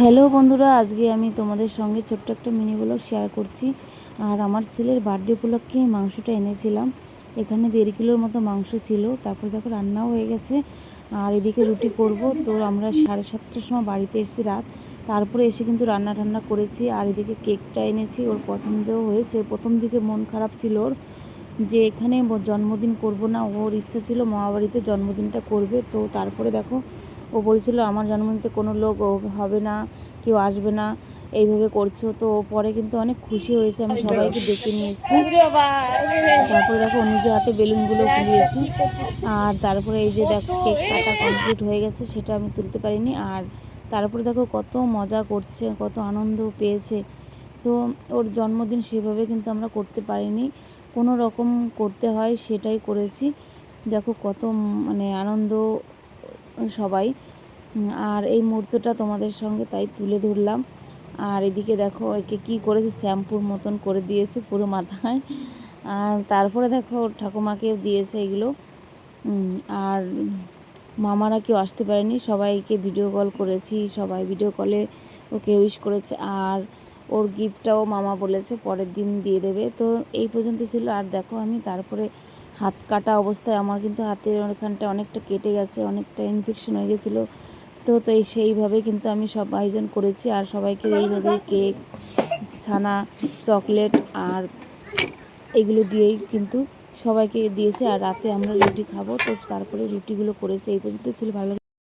Hello বন্ধুরা, আজকে আমি তোমাদের সঙ্গে ছোট্ট একটা মিনি ব্লগ শেয়ার করছি। আর আমার ছেলের বার্থডে উপলক্ষে মাংসটা এনেছিলাম। এখানে 1.5 কিলোর মতো মাংস ছিল। তারপর দেখো রান্নাও হয়ে গেছে। আর এদিকে রুটি করব। তো আমরা 7:30টার সময় বাড়িতে এসেছি রাত। তারপরে এসে কিন্তু রান্না টান্না করেছি। আর এদিকে কেকটা এনেছি, ওর পছন্দও হয়েছে। প্রথম দিকে মন খারাপ ছিল ওর, যে এখানে জন্মদিন করব না। ওর ইচ্ছা ছিল মামাবাড়িতে জন্মদিনটা করবে। তো তারপরে দেখো ও বলছিল আমার জন্মদিনতে কোনো লোক হবে না, কেউ আসবে না, এইভাবে করছো। তো পরে কিন্তু অনেক খুশি হয়েছে, আমি সবাইকে ডেকে নিয়ে এসেছি। তারপরে দেখো ও নিজে হাতে বেলুনগুলো ফুলিয়েছি। আর তারপরে এই যে দেখো কেক কাটা কমপ্লিট হয়ে গেছে, সেটা আমি তুলতে পারিনি। আর তারপরে দেখো কত মজা করছে, কত আনন্দ পেয়েছে। তো ওর জন্মদিন সেভাবে কিন্তু আমরা করতে পারিনি, কোনো রকম করতে হয় সেটাই করেছি। দেখো কত মানে আনন্দ সবাই। আর এই মুহূর্তটা তোমাদের সঙ্গে তাই তুলে ধরলাম। আর এদিকে দেখো একে কী করেছে, শ্যাম্পুর মতন করে দিয়েছে পুরো মাথায়। আর তারপরে দেখো ঠাকুমাকেও দিয়েছে এগুলো। আর মামারা কেউ আসতে পারেনি, সবাইকে ভিডিও কল করেছি, সবাই ভিডিও কলে ওকে উইশ করেছে। আর ওর গিফটটাও মামা বলেছে পরের দিন দিয়ে দেবে। তো এই পর্যন্ত ছিল। আর দেখো আমি তারপরে হাত কাটা অবস্থায় আমার কিন্তু হাতের ওখানটা অনেকটা কেটে গেছে, অনেকটা ইনফেকশন হয়ে গেছিলো। তো সেইভাবে কিন্তু আমি সব আয়োজন করেছি। আর সবাইকে এইভাবে কেক, ছানা, চকলেট আর এগুলো দিয়েই কিন্তু সবাইকে দিয়েছি। আর রাতে আমরা রুটি খাবো। তো তারপরে রুটিগুলো করেছি। এই পর্যন্ত ছিল। ভালো